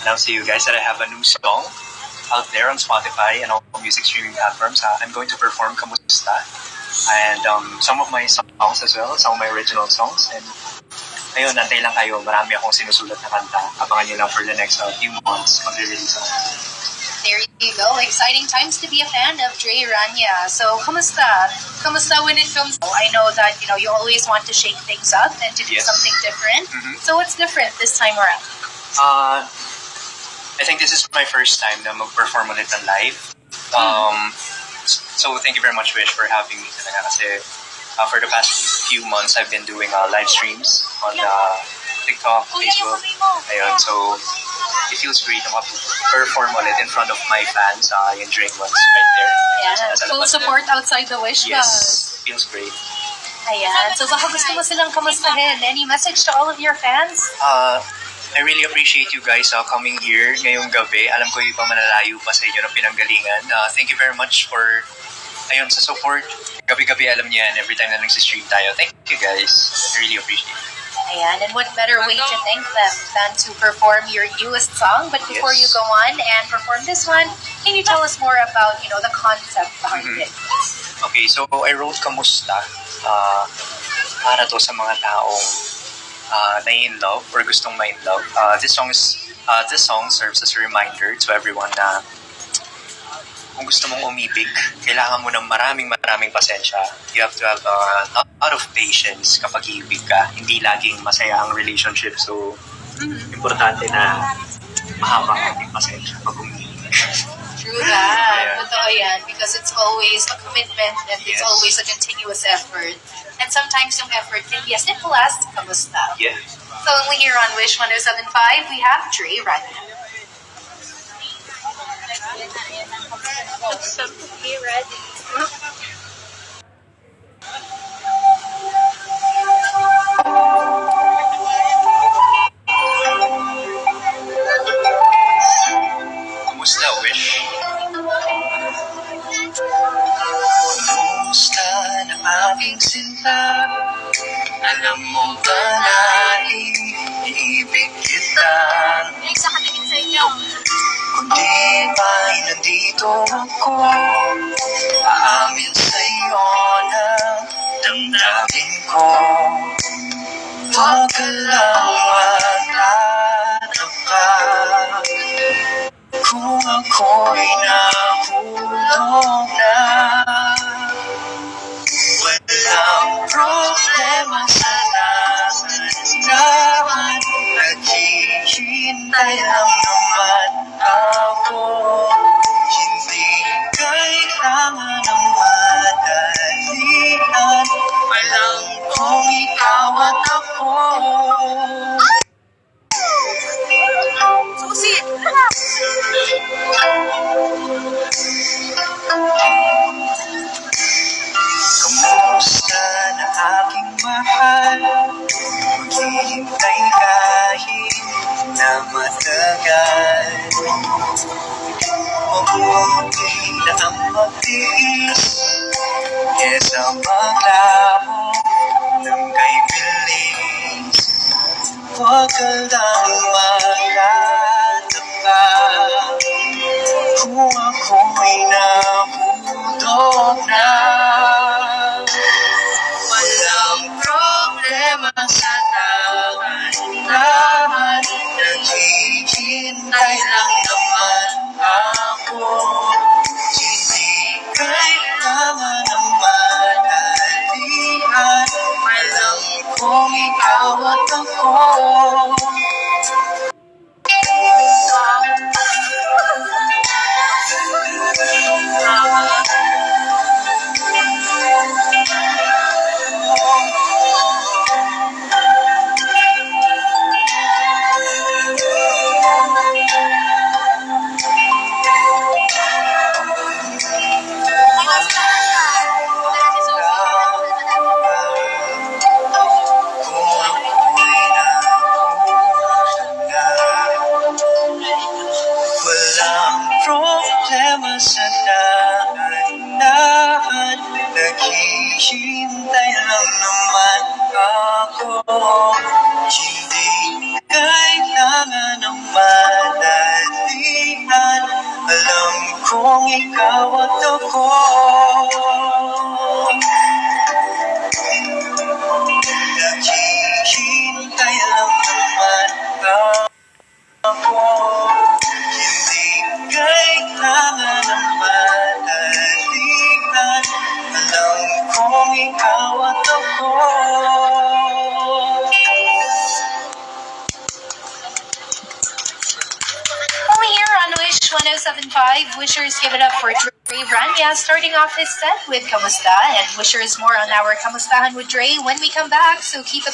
announce to you guys that I have a new song out there on Spotify and all music streaming platforms. I'm going to perform Kamusta and some of my songs as well, some of my original songs. And ayun, nantay lang kayo. Marami akong sinusulat na kanta. Abangan nyo lang for the next few months mag-release ako. There you go. Exciting times to be a fan of Dre Rania. So, kamusta? Kamusta when it comes? I know that, you always want to shake things up and to do something different. Mm-hmm. So, what's different this time around? I think this is my first time na mag-perform ulit ng live. So thank you very much, Wish, for having me talaga kasi for the past few months I've been doing live streams on TikTok, Facebook. Ayun, so it feels great to perform ulit in front of my fans. Yung Drake ones right there. Yeah, full support outside the Wish. Yes, feels great. Ayan. So baka gusto mo silang kamustahin? Any message to all of your fans? I really appreciate you guys coming here ngayong gabi. Alam ko iba manalayo pa sa inyo ng pinanggalingan. Thank you very much for sa support. Gabi-gabi alam niyo yan every time na nagsistream tayo. Thank you guys. I really appreciate it. Ayan, and what better way to thank them than to perform your newest song? But before you go on and perform this one, can you tell us more about, the concept behind it? Okay, so I wrote Kamusta para to sa mga taong na-in-love or gustong ma-in-love. This song serves as a reminder to everyone na kung gusto mong umibig, kailangan mo ng maraming pasensya. You have to have a lot of patience kapag iibig ka. Hindi laging masaya ang relationship. So, importante na mahaba ang pasensya pag umibig. True that. Totoo yan. Because it's always a commitment and it's always a continuous effort. And sometimes yung effort can be as simple as kamusta. Yeah. So only here on Wish 107.5, we have Dre Rania. Be ready. Kamusta, Wish? Kamusta na aking sinta? Alam mo ba na iibig kita? Sa katingin sa inyo. Kundi ba'y nandito ako? Aamin sa'yo na damdamin ko. Huwag ka lang matatapa kung ako'y nahulog na. Walang problema sa lahat, naghihintay lang naman ako. Hindi kailangan ng madalian, alam kong ikaw at ako. Susit! Kamusta na aking mahal? Maghihintay kahit na matagal. Mabuti na ang magtiis kesa maglaho ng kay bilis. Huwag ka lang magtataka kung ako'y nahulog na. Walang problema sa lahat, naghihintay lang naman ako. Hindi kailangan ng madalian, alam kong ikaw at ako. Naghihintay lang naman ako. Hindi kailangan ikaw at ako. Naghihintay lang naman ako. Hindi kailangan ng madalian. Alam kong ikaw at ako. Only here on Wish 107.5, Wishers give it up for Dre Rania, starting off his set with Kamusta, and Wishers more on our Kamustahan with Dre when we come back, so keep it